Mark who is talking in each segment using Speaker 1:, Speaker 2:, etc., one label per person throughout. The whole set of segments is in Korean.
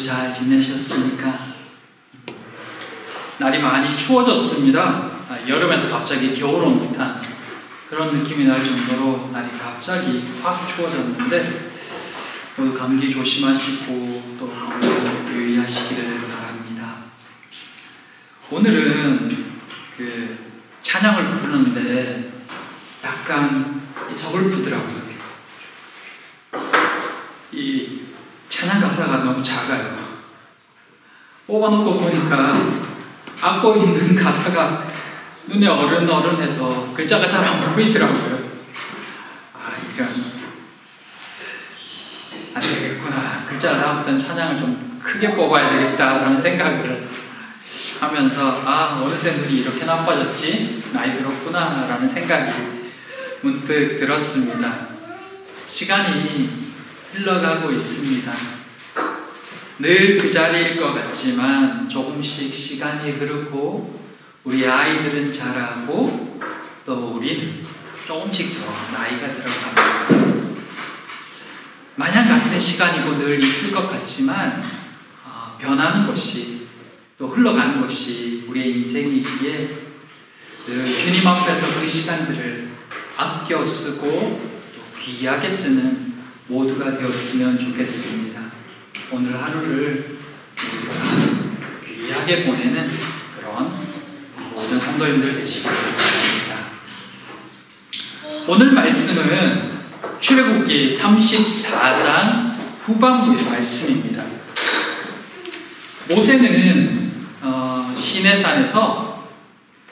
Speaker 1: 아주 잘 지내셨습니까? 날이 많이 추워졌습니다. 여름에서 갑자기 겨울 온 듯한 그런 느낌이 날 정도로 날이 갑자기 확 추워졌는데 모두 감기 조심하시고 또 유의하시기를 바랍니다. 오늘은 그 찬양을 부르는데 약간 서글프더라고요. 이 찬양 가사가 너무 작아요. 뽑아놓고 보니까 앞고 있는 가사가 눈에 어른어른해서 글자가 잘 안 보이더라고요. 이런 안 되겠구나. 글자 다음부터는 찬양을 좀 크게 뽑아야 되겠다라는 생각을 하면서 어느새 눈이 이렇게 나빠졌지? 나이 들었구나 라는 생각이 문득 들었습니다. 시간이 흘러가고 있습니다. 늘 그 자리일 것 같지만 조금씩 시간이 흐르고 우리 아이들은 자라고 또 우리는 조금씩 더 나이가 들어갑니다. 마냥 같은 시간이고 늘 있을 것 같지만 변하는 것이 또 흘러가는 것이 우리의 인생이기에 늘 주님 앞에서 그 시간들을 아껴 쓰고 또 귀하게 쓰는 모두가 되었으면 좋겠습니다. 오늘 하루를 우리가 귀하게 보내는 그런 모든 성도님들 되시길 바랍니다. 오늘 말씀은 출애굽기 34장 후반부의 말씀입니다. 모세는 시내산에서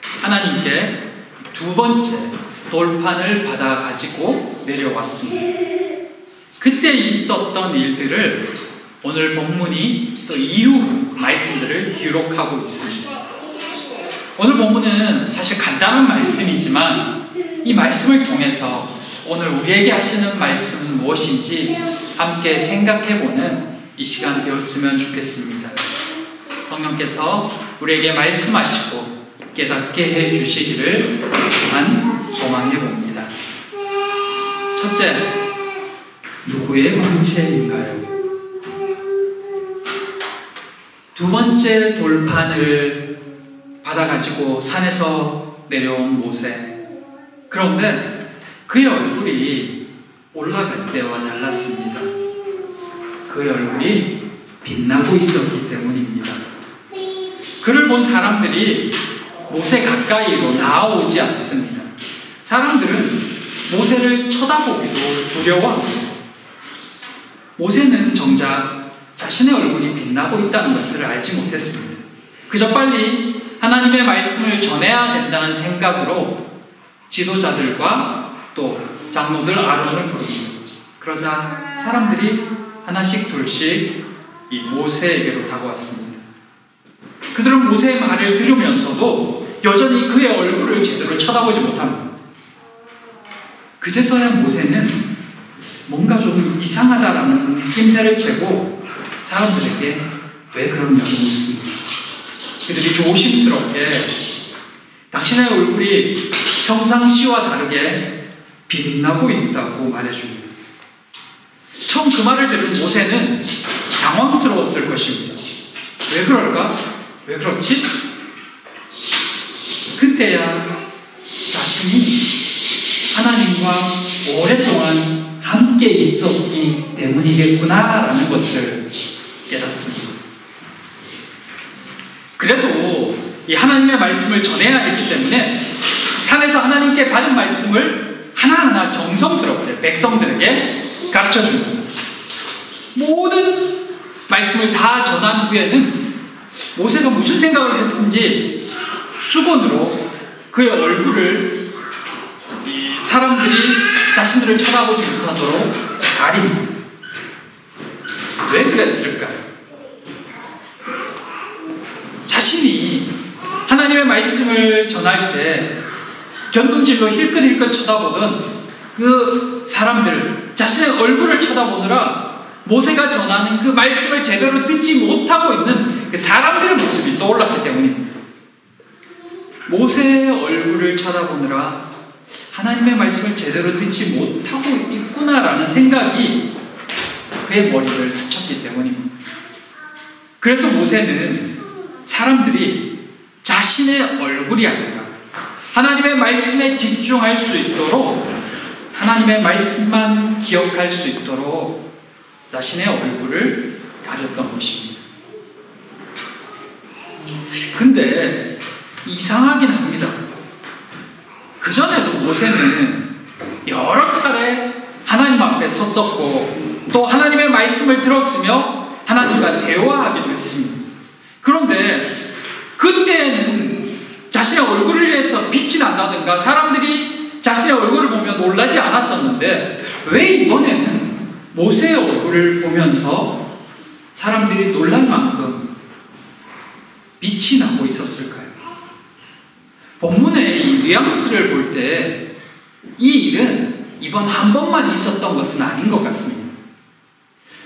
Speaker 1: 하나님께 두 번째 돌판을 받아 가지고 내려왔습니다. 그때 있었던 일들을 오늘 본문이 또 이후 말씀들을 기록하고 있습니다. 오늘 본문은 사실 간단한 말씀이지만 이 말씀을 통해서 오늘 우리에게 하시는 말씀은 무엇인지 함께 생각해보는 이 시간 되었으면 좋겠습니다. 성령께서 우리에게 말씀하시고 깨닫게 해주시기를 소망해봅니다. 첫째, 누구의 광채인가요? 두 번째 돌판을 받아가지고 산에서 내려온 모세. 그런데 그의 얼굴이 올라갈 때와 달랐습니다. 그의 얼굴이 빛나고 있었기 때문입니다. 그를 본 사람들이 모세 가까이로 나아오지 않습니다. 사람들은 모세를 쳐다보기도 두려워합니다. 모세는 정작 자신의 얼굴이 빛나고 있다는 것을 알지 못했습니다. 그저 빨리 하나님의 말씀을 전해야 된다는 생각으로 지도자들과 또 장로들 아론을 부릅니다. 그러자 사람들이 하나씩 둘씩 이 모세에게로 다가왔습니다. 그들은 모세의 말을 들으면서도 여전히 그의 얼굴을 제대로 쳐다보지 못합니다. 그제서야 모세는 뭔가 좀 이상하다라는 느낌새를 채고 사람들에게 왜 그러냐고 묻습니다. 그들이 조심스럽게 당신의 얼굴이 평상시와 다르게 빛나고 있다고 말해줍니다. 처음 그 말을 들은 모세는 당황스러웠을 것입니다. 왜 그럴까? 왜 그렇지? 그때야 자신이 하나님과 오랫동안 함께 있었기 때문이겠구나라는 것을 깨닫습니다. 그래도 이 하나님의 말씀을 전해야 되기 때문에 산에서 하나님께 받은 말씀을 하나하나 정성스럽게 백성들에게 가르쳐줍니다. 모든 말씀을 다 전한 후에는 모세가 무슨 생각을 했는지 수건으로 그의 얼굴을 이 사람들이 자신들을 쳐다보지 못하도록 가립니다. 왜 그랬을까요? 자신이 하나님의 말씀을 전할 때 견눈질로 힐끗힐끗 쳐다보던 그 사람들, 자신의 얼굴을 쳐다보느라 모세가 전하는 그 말씀을 제대로 듣지 못하고 있는 그 사람들의 모습이 떠올랐기 때문입니다. 모세의 얼굴을 쳐다보느라 하나님의 말씀을 제대로 듣지 못하고 있구나라는 생각이 그의 머리를 스쳤기 때문입니다. 그래서 모세는 사람들이 자신의 얼굴이 아니라 하나님의 말씀에 집중할 수 있도록, 하나님의 말씀만 기억할 수 있도록 자신의 얼굴을 가렸던 것입니다. 근데 이상하긴 합니다. 그전에도 모세는 여러 차례 하나님 앞에 섰었고 또 하나님의 말씀을 들었으며 하나님과 대화하기도 했습니다. 그런데 그때는 자신의 얼굴을 위해서 빛이 난다든가 사람들이 자신의 얼굴을 보면 놀라지 않았었는데 왜 이번에는 모세의 얼굴을 보면서 사람들이 놀랄 만큼 빛이 나고 있었을까요? 본문의 이 뉘앙스를 볼 때 이 일은 이번 한 번만 있었던 것은 아닌 것 같습니다.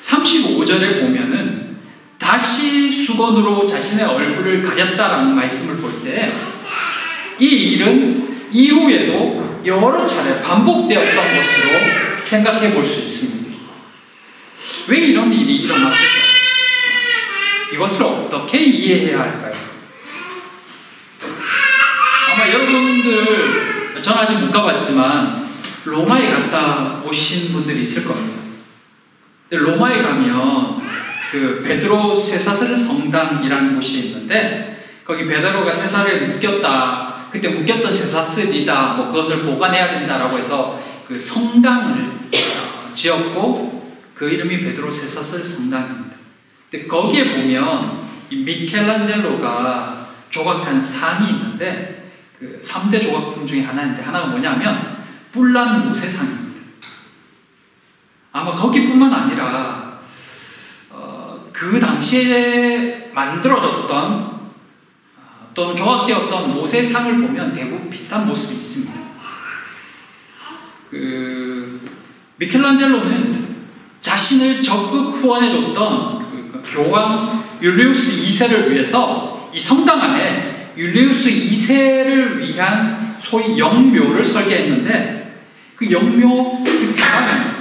Speaker 1: 35절에 보면은 다시 수건으로 자신의 얼굴을 가렸다라는 말씀을 볼 때 이 일은 이후에도 여러 차례 반복되었던 것으로 생각해 볼 수 있습니다. 왜 이런 일이 일어났을까요? 이것을 어떻게 이해해야 할까요? 아마 여러분들, 전 아직 못 가봤지만 로마에 갔다 오신 분들이 있을 겁니다. 근데 로마에 가면 그 베드로 쇠사슬 성당이라는 곳이 있는데 거기 베드로가 쇠사슬에 묶였다, 그때 묶였던 쇠사슬이다, 뭐 그것을 보관해야 된다라고 해서 그 성당을 지었고 그 이름이 베드로 쇠사슬 성당입니다. 근데 거기에 보면 이 미켈란젤로가 조각한 상이 있는데 그 3대 조각품 중에 하나인데 하나가 뭐냐면 뿔난 모세상입니다. 아마 거기뿐만 아니라 그 당시에 만들어졌던 또는 조각되었던 모세상을 보면 대부분 비슷한 모습이 있습니다. 미켈란젤로는 자신을 적극 후원해줬던 교황 율리우스 2세를 위해서 이 성당 안에 율리우스 2세를 위한 소위 영묘를 설계했는데 그 영묘 주방에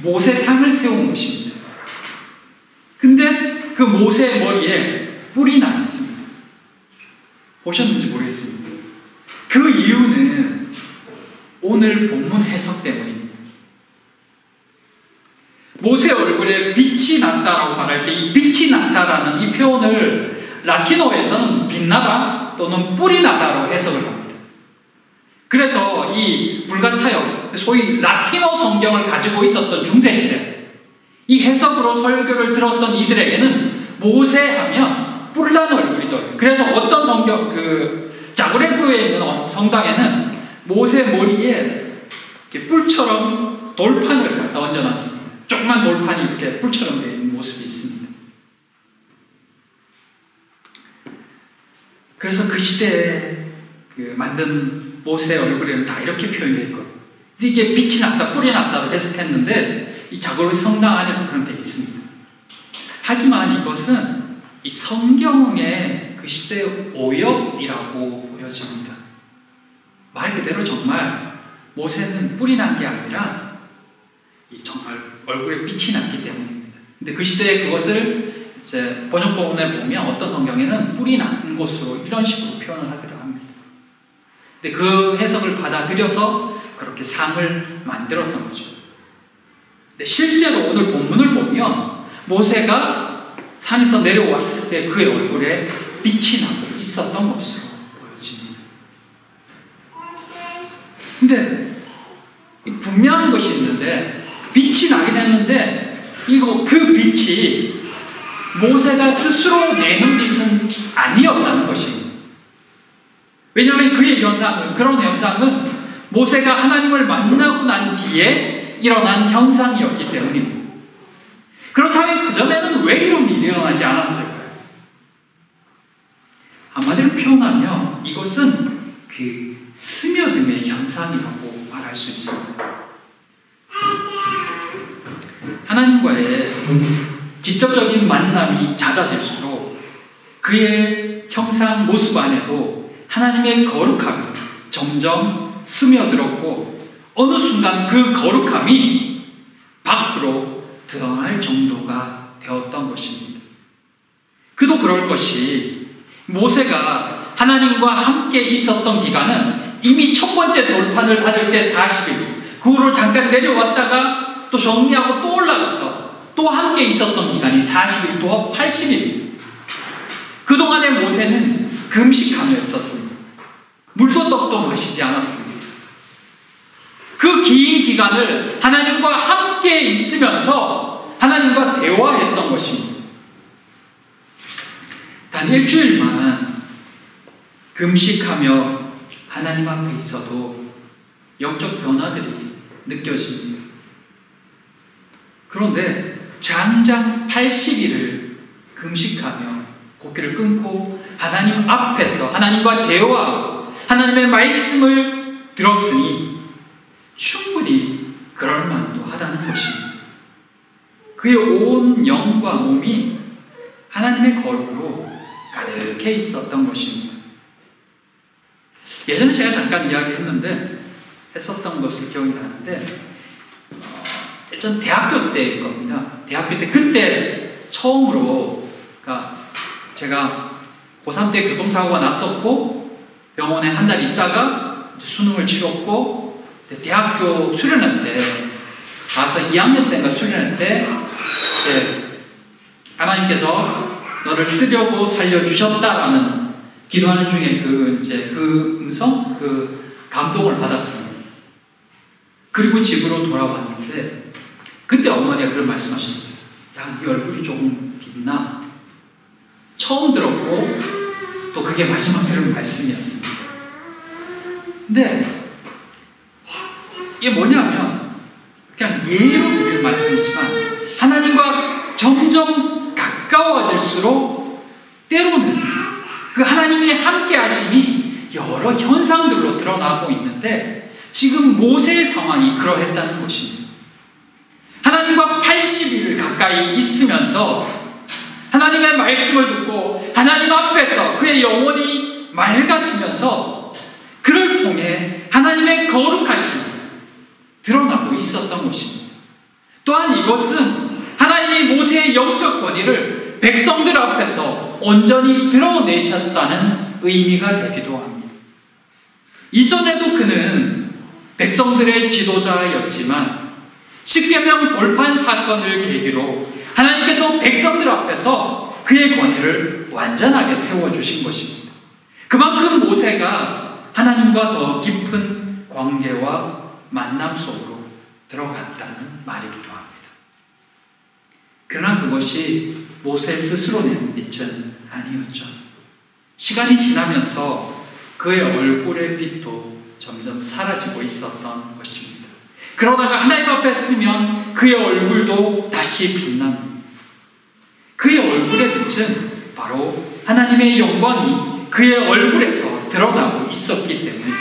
Speaker 1: 모세상을 세운 것입니다. 근데 그 모세의 머리에 뿔이 나 있습니다. 보셨는지 모르겠습니다. 그 이유는 오늘 본문 해석 때문입니다. 모세 얼굴에 빛이 났다라고 말할 때 이 빛이 났다라는 이 표현을 라틴어에서는 빛나다 또는 뿔이 나다로 해석을 합니다. 그래서 이 불가타역, 소위 라틴어 성경을 가지고 있었던 중세시대 이 해석으로 설교를 들었던 이들에게는 모세하면 뿔난 얼굴이 떠요. 그래서 어떤 성경, 자그레브에 있는 성당에는 모세 머리에 이렇게 뿔처럼 돌판을 갖다 얹어놨습니다. 조그만 돌판이 이렇게 뿔처럼 되어 있는 모습이 있습니다. 그래서 그 시대에 만든 모세의 얼굴에는 다 이렇게 표현되어 있거든요. 이게 빛이 났다, 뿔이 났다로 해석했는데 이 자그레브 성당 안에도 그런 게 있습니다. 하지만 이것은 이 성경의 그 시대의 오역이라고 보여집니다. 말 그대로 정말 모세는 뿔이 난 게 아니라 정말 얼굴에 빛이 났기 때문입니다. 근데 그 시대에 그것을 이제 번역본에 보면 어떤 성경에는 뿔이 난 것으로 이런 식으로 표현을 하기도 합니다. 근데 그 해석을 받아들여서 그렇게 상을 만들었던 거죠. 근데 실제로 오늘 본문을 보면 모세가 산에서 내려왔을 때 그의 얼굴에 빛이 나고 있었던 것으로 보여집니다. 근데 분명한 것이 있는데 빛이 나긴 했는데 그 빛이 모세가 스스로 내는 빛은 아니었다는 것입니다. 왜냐하면 그런 현상은 모세가 하나님을 만나고 난 뒤에 일어난 현상이었기 때문입니다. 그렇다면 그전에는 왜 이런 일이 일어나지 않았을까요? 한마디로 표현하면 이것은 스며듦의 현상이라고 말할 수 있습니다. 하나님과의 직접적인 만남이 잦아질수록 그의 형상 모습 안에도 하나님의 거룩함이 점점 스며들었고 어느 순간 그 거룩함이 밖으로 드러날 정도가 되었던 것입니다. 그도 그럴 것이 모세가 하나님과 함께 있었던 기간은 이미 첫 번째 돌판을 받을 때 40일, 그 후로 잠깐 내려왔다가 또 정리하고 또 올라가서 또 함께 있었던 기간이 40일 또 80일. 그동안의 모세는 금식하며 있었습니다. 물도 떡도 마시지 않았습니다. 그 긴 기간을 하나님과 함께 있으면서 하나님과 대화했던 것입니다. 단 일주일만 금식하며 하나님 앞에 있어도 영적 변화들이 느껴집니다. 그런데 장장 80일을 금식하며 고기를 끊고 하나님 앞에서 하나님과 대화하고 하나님의 말씀을 들었으니 충분히 그럴 만도 하다는 것입니다. 그의 온 영과 몸이 하나님의 거룩으로 가득해 있었던 것입니다. 예전에 제가 잠깐 했었던 것을 기억이 나는데, 예전 대학교 때일 겁니다. 대학교 때 그때 처음으로, 그러니까 제가 고3 때 교통사고가 났었고 병원에 한 달 있다가 수능을 치렀고 대학교 수련회 때 가서 2학년 때인가 수련회 때 하나님께서 너를 쓰려고 살려주셨다라는 기도하는 중에 그 음성, 그 감동을 받았습니다. 그리고 집으로 돌아왔는데 그때 어머니가 그런 말씀하셨어요. 야, 네 얼굴이 조금 빛나. 처음 들었고 또 그게 마지막 들은 말씀이었습니다. 근데 이게 뭐냐면 그냥 예로 드리는 말씀이지만 하나님과 점점 가까워질수록 때로는 그 하나님이 함께 하심이 여러 현상들로 드러나고 있는데 지금 모세의 상황이 그러했다는 것입니다. 하나님과 80일 가까이 있으면서 하나님의 말씀을 듣고 하나님 앞에서 그의 영혼이 맑아지면서 그를 통해 하나님의 거룩하심이 드러나고 있었던 것입니다. 또한 이것은 하나님이 모세의 영적 권위를 백성들 앞에서 온전히 드러내셨다는 의미가 되기도 합니다. 이전에도 그는 백성들의 지도자였지만 십계명 돌판 사건을 계기로 하나님께서 백성들 앞에서 그의 권위를 완전하게 세워주신 것입니다. 그만큼 모세가 하나님과 더 깊은 관계와 만남 속으로 들어갔다는 말이기도 합니다. 그러나 그것이 모세 스스로는 빛은 아니었죠. 시간이 지나면서 그의 얼굴의 빛도 점점 사라지고 있었던 것입니다. 그러다가 하나님 앞에 서면 그의 얼굴도 다시 빛납니다. 그의 얼굴의 빛은 바로 하나님의 영광이 그의 얼굴에서 드러나고 있었기 때문입니다.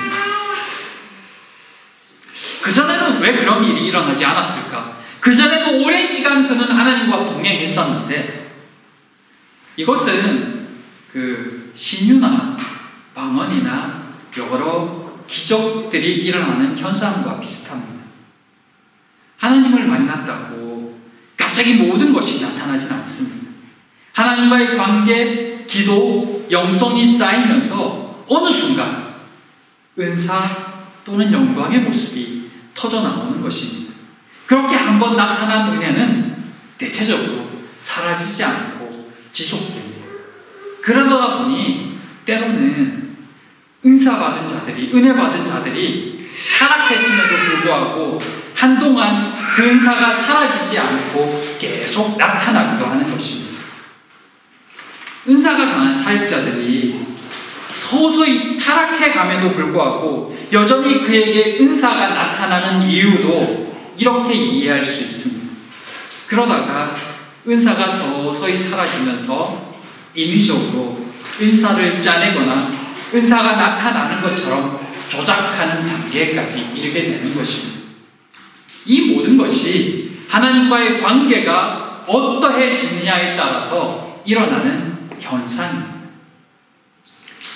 Speaker 1: 그전에는 왜 그런 일이 일어나지 않았을까? 그전에도 오랜 시간 그는 하나님과 동행했었는데 이것은 그 신유나 방언이나 여러 기적들이 일어나는 현상과 비슷합니다. 하나님을 만났다고 갑자기 모든 것이 나타나진 않습니다. 하나님과의 관계, 기도, 영성이 쌓이면서 어느 순간 은사 또는 영광의 모습이 터져 나오는 것입니다. 그렇게 한번 나타난 은혜는 대체적으로 사라지지 않고 지속됩니다. 그러다 보니 때로는 은사 받은 자들이, 은혜 받은 자들이 타락했음에도 불구하고 한동안 그 은사가 사라지지 않고 계속 나타나기도 하는 것입니다. 은사가 강한 사역자들이 서서히 타락해 감에도 불구하고 여전히 그에게 은사가 나타나는 이유도 이렇게 이해할 수 있습니다. 그러다가 은사가 서서히 사라지면서 인위적으로 은사를 짜내거나 은사가 나타나는 것처럼 조작하는 단계까지 이르게 되는 것입니다. 이 모든 것이 하나님과의 관계가 어떠해지느냐에 따라서 일어나는 현상입니다.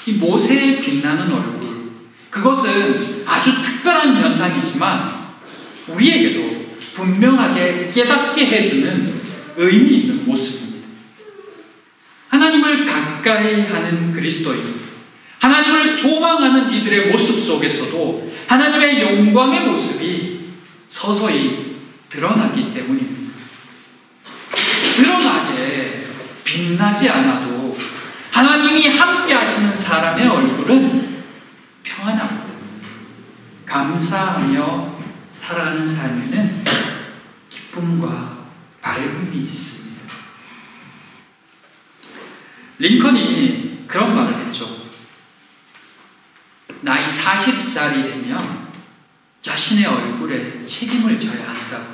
Speaker 1: 이 모세의 빛나는 얼굴, 그것은 아주 특별한 현상이지만 우리에게도 분명하게 깨닫게 해주는 의미 있는 모습입니다. 하나님이 가까이 하는 그리스도인, 하나님을 소망하는 이들의 모습 속에서도 하나님의 영광의 모습이 서서히 드러나기 때문입니다. 드러나게 빛나지 않아도 하나님이 함께 하시는 사람의 얼굴은 평안합니다. 감사하며 살아가는 삶에는 기쁨과 밝음이 있습니다. 링컨이 그런 말을 했죠. 나이 40살이 되면 자신의 얼굴에 책임을 져야 한다고.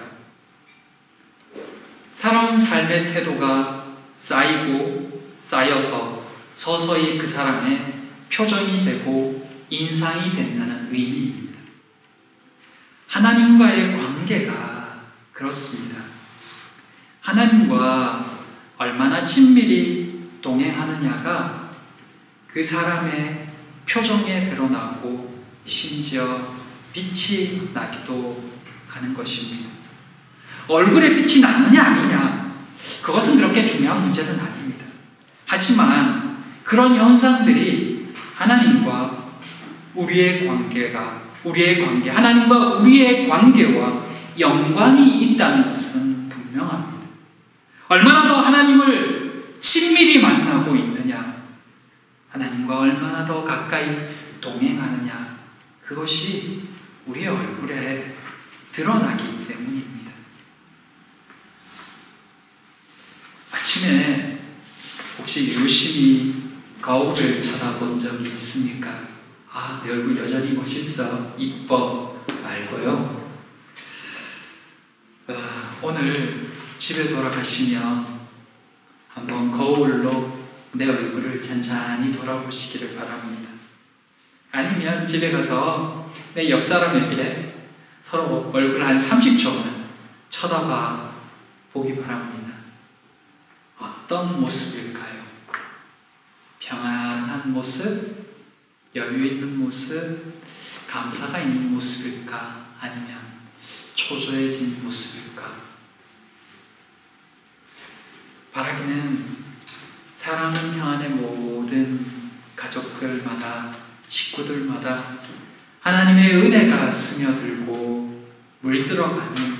Speaker 1: 살아온 삶의 태도가 쌓여서 서서히 그 사람의 표정이 되고 인상이 된다는 의미입니다. 하나님과의 관계가 그렇습니다. 하나님과 얼마나 친밀히 동행하느냐가 그 사람의 표정에 드러나고 심지어 빛이 나기도 하는 것입니다. 얼굴에 빛이 나느냐 아니냐, 그것은 그렇게 중요한 문제는 아닙니다. 하지만 그런 현상들이 하나님과 우리의 관계, 하나님과 우리의 관계와 연관이 있다는 것은 분명합니다. 얼마나 더 하나님을 친밀히 만나고 있느냐, 하나님과 얼마나 더 가까이 동행하느냐, 그것이 우리의 얼굴에 드러나기 때문입니다. 아침에 혹시 유심히 거울을 쳐다본 적이 있습니까? 아, 내 얼굴 여전히 멋있어, 이뻐 말고요. 오늘 집에 돌아가시면 한번 거울로 내 얼굴을 찬찬히 돌아보시기를 바랍니다. 아니면 집에 가서 내 옆 사람에게 서로 얼굴 한 30초만 쳐다봐 보기 바랍니다. 어떤 모습일까요? 평안한 모습? 여유 있는 모습? 감사가 있는 모습일까? 아니면 초조해진 모습일까? 바라기는 사랑하는 평안의 모든 가족들마다, 식구들마다 하나님의 은혜가 스며들고 물들어가는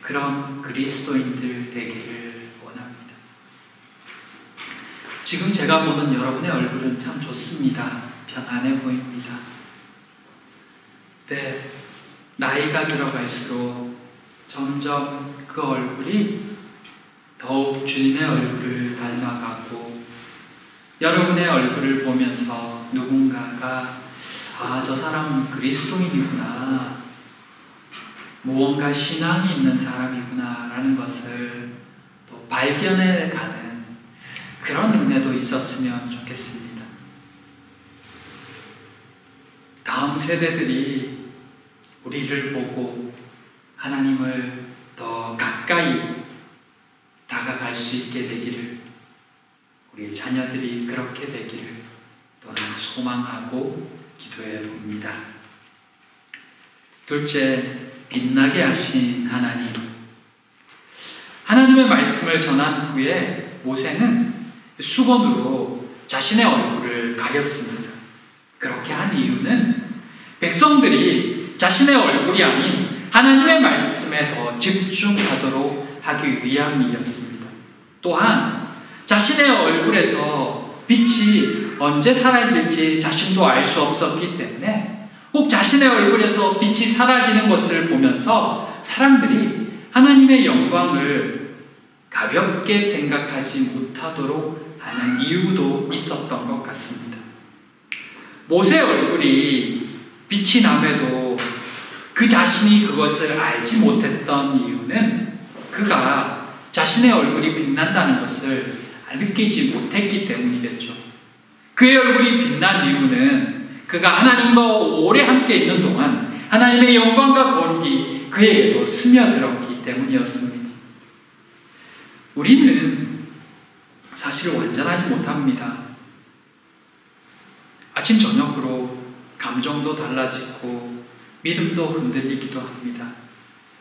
Speaker 1: 그런 그리스도인들 되기를 원합니다. 지금 제가 보는 여러분의 얼굴은 참 좋습니다. 평안해 보입니다. 네, 나이가 들어갈수록 점점 그 얼굴이 더욱 주님의 얼굴을 닮아가고, 여러분의 얼굴을 보면서 누군가가 아, 저 사람은 그리스도인이구나, 무언가 신앙이 있는 사람이구나 라는 것을 또 발견해가는 그런 은혜도 있었으면 좋겠습니다. 다음 세대들이 우리를 보고 하나님을 더 가까이 다가갈 수 있게 되기를, 우리 자녀들이 그렇게 되기를 또한 소망하고 기도해 봅니다. 둘째, 빛나게 하신 하나님. 하나님의 말씀을 전한 후에 모세는 수건으로 자신의 얼굴을 가렸습니다. 그렇게 한 이유는 백성들이 자신의 얼굴이 아닌 하나님의 말씀에 더 집중하도록 하기 위함이었습니다. 또한 자신의 얼굴에서 빛이 언제 사라질지 자신도 알 수 없었기 때문에 꼭 자신의 얼굴에서 빛이 사라지는 것을 보면서 사람들이 하나님의 영광을 가볍게 생각하지 못하도록 하는 이유도 있었던 것 같습니다. 모세의 얼굴이 빛이 남에도 그 자신이 그것을 알지 못했던 이유는 그가 자신의 얼굴이 빛난다는 것을 느끼지 못했기 때문이겠죠. 그의 얼굴이 빛난 이유는 그가 하나님과 오래 함께 있는 동안 하나님의 영광과 거룩이 그에게도 스며들었기 때문이었습니다. 우리는 사실 완전하지 못합니다. 아침 저녁으로 감정도 달라지고 믿음도 흔들리기도 합니다.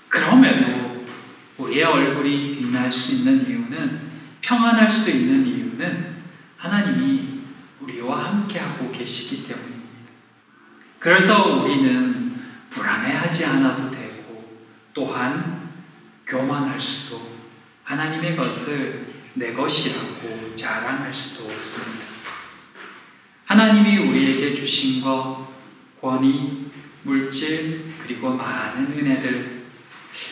Speaker 1: 그럼에도 우리의 얼굴이 빛날 수 있는 이유는, 평안할 수 있는 이유는 하나님이 우리와 함께하고 계시기 때문입니다. 그래서 우리는 불안해하지 않아도 되고 또한 교만할 수도 하나님의 것을 내 것이라고 자랑할 수도 없습니다. 하나님이 우리에게 주신 것, 권위, 물질, 그리고 많은 은혜들,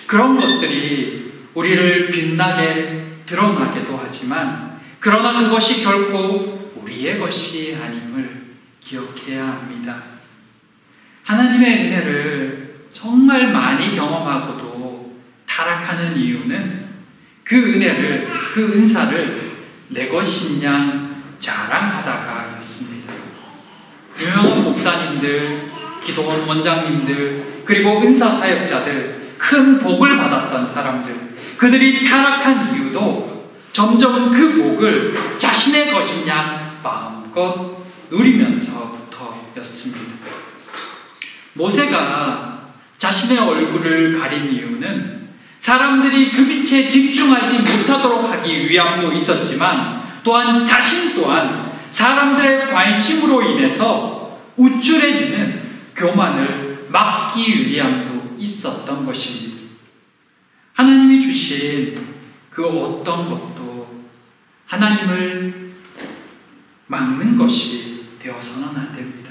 Speaker 1: 그런 것들이 우리를 빛나게 드러나게도 하지만 그러나 그것이 결코 우리의 것이 아님을 기억해야 합니다. 하나님의 은혜를 정말 많이 경험하고도 타락하는 이유는 그 은혜를, 그 은사를 내 것인 양 자랑하다가였습니다. 유명한 목사님들, 기도원 원장님들, 그리고 은사사역자들, 큰 복을 받았던 사람들, 그들이 타락한 이유도 점점 그 복을 자신의 것인 양 마음껏 누리면서부터였습니다. 모세가 자신의 얼굴을 가린 이유는 사람들이 그 빛에 집중하지 못하도록 하기 위함도 있었지만 또한 자신 또한 사람들의 관심으로 인해서 우쭐해지는 교만을 막기 위함도 있었던 것입니다. 하나님이 주신 그 어떤 것도 하나님을 막는 것이 되어서는 안 됩니다.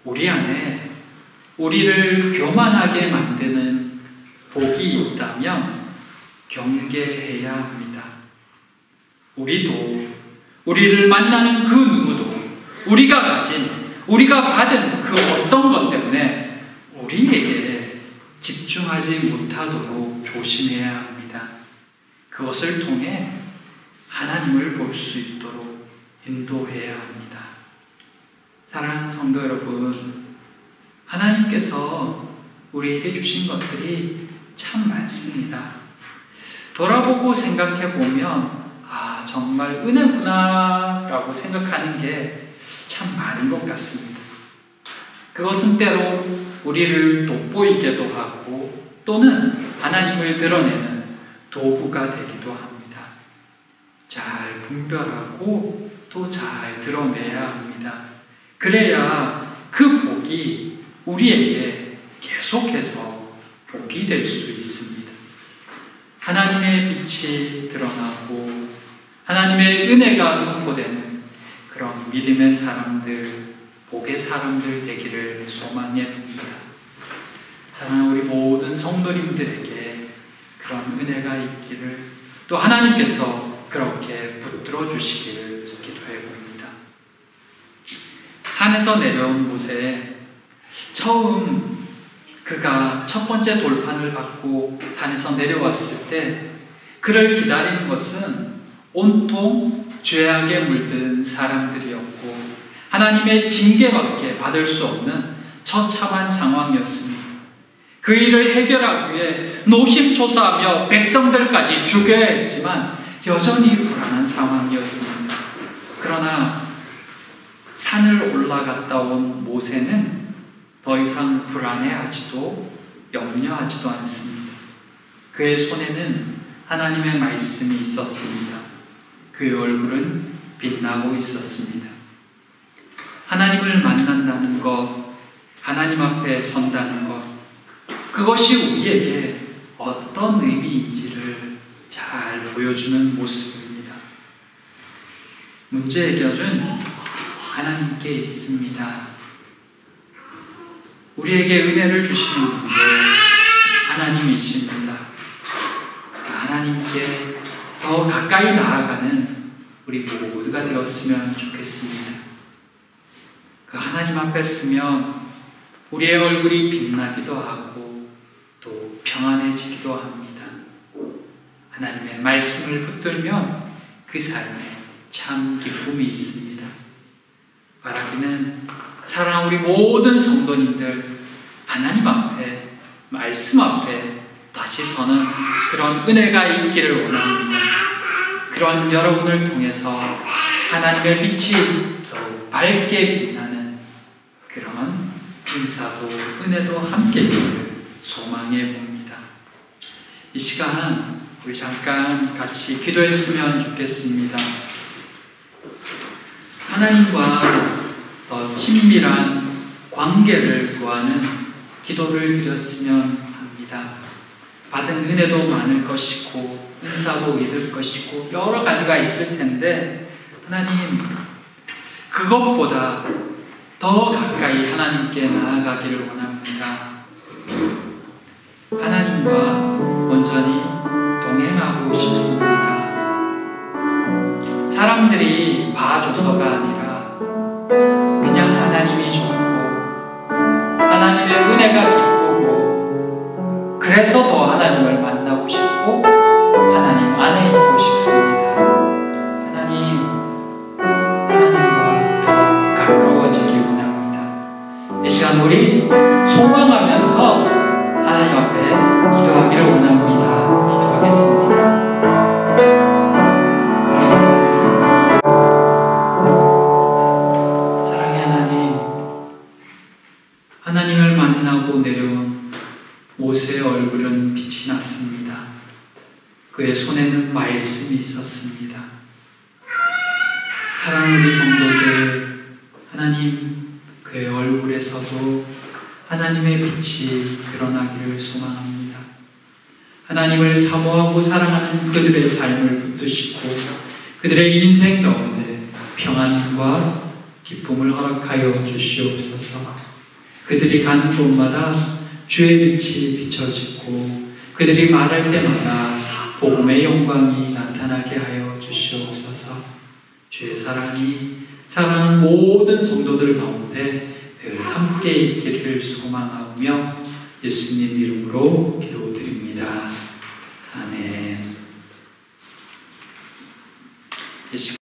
Speaker 1: 우리 안에 우리를 교만하게 만드는 복이 있다면 경계해야 합니다. 우리도 우리를 만나는 그 누구도 우리가 가진, 우리가 받은 그 어떤 것 때문에 우리에게 집중하지 못하도록 조심해야 합니다. 그것을 통해 하나님을 볼 수 있도록 인도해야 합니다. 사랑하는 성도 여러분, 하나님께서 우리에게 주신 것들이 참 많습니다. 돌아보고 생각해 보면 정말 은혜구나 라고 생각하는 게 참 많은 것 같습니다. 그것은 때로 우리를 돋보이게도 하고 또는 하나님을 드러내는 도구가 되기도 합니다. 잘 분별하고 또 잘 드러내야 합니다. 그래야 그 복이 우리에게 계속해서 복이 될 수 있습니다. 하나님의 빛이 드러나고 하나님의 은혜가 선포되는 그런 믿음의 사람들, 복의 사람들 되기를 소망해 봅니다. 사랑하는 우리 모든 성도님들에게 그런 은혜가 있기를, 또 하나님께서 그렇게 붙들어 주시기를 기도해 봅니다. 산에서 내려온 모세, 처음 그가 첫 번째 돌판을 받고 산에서 내려왔을 때 그를 기다리는 것은 온통 죄악에 물든 사람들이었고 하나님의 징계밖에 받을 수 없는 처참한 상황이었습니다. 그 일을 해결하기 위해 노심초사하며 백성들까지 죽여야 했지만 여전히 불안한 상황이었습니다. 그러나 산을 올라갔다 온 모세는 더 이상 불안해하지도 염려하지도 않습니다. 그의 손에는 하나님의 말씀이 있었습니다. 그의 얼굴은 빛나고 있었습니다. 하나님을 만난다는 것, 하나님 앞에 선다는 것, 그것이 우리에게 어떤 의미인지를 잘 보여주는 모습입니다. 문제 해결은 하나님께 있습니다. 우리에게 은혜를 주시는 분은 하나님이십니다. 하나님께 더 가까이 나아가는 우리 모두가 되었으면 좋겠습니다. 그 하나님 앞에 서면 우리의 얼굴이 빛나기도 하고 또 평안해지기도 합니다. 하나님의 말씀을 붙들면 그 삶에 참 기쁨이 있습니다. 바라기는 사랑하는 우리 모든 성도님들, 하나님 앞에, 말씀 앞에 다시 서는 그런 은혜가 있기를 원합니다. 그런 여러분을 통해서 하나님의 빛이 더욱 밝게 빛나는 그런 은사도 은혜도 함께 있기를 소망해 봅니다. 이 시간 우리 잠깐 같이 기도했으면 좋겠습니다. 하나님과 더 친밀한 관계를 구하는 기도를 드렸으면 합니다. 받은 은혜도 많을 것이고 은사도 믿을 것이고 여러 가지가 있을 텐데 하나님, 그것보다 더 가까이 하나님께 나아가기를 원합니다. 하나님과 온전히 동행하고 싶습니다. 사람들이 봐줘서가 아니라 그냥 하나님이 좋고 하나님의 은혜가 기쁘고 그래서 더 하나님을 만나고 싶고 하나님 안에 있고 싶습니다. 하나님과 더 가까워지기 원합니다. 이 시간 우리 소망하면서 하나님 앞에 기도하기를 원합니다. 기도하겠습니다. 사랑의 하나님, 하나님을 만나고 내려온 모세의 얼굴은 빛이 났습니다. 그의 손에는 말씀이 있었습니다. 사랑하는 우리 성도들, 하나님, 그의 얼굴에서도 하나님의 빛이 드러나기를 소망합니다. 하나님을 사모하고 사랑하는 그들의 삶을 붙드시고 그들의 인생 가운데 평안과 기쁨을 허락하여 주시옵소서. 그들이 가는 곳마다 주의 빛이 비춰지고 그들이 말할 때마다 복음의 영광이 나타나게 하여 주시옵소서. 주의 사랑이 사랑하는 모든 성도들 가운데 늘 함께 있기를 소망하며 예수님 이름으로 기도드립니다. 아멘.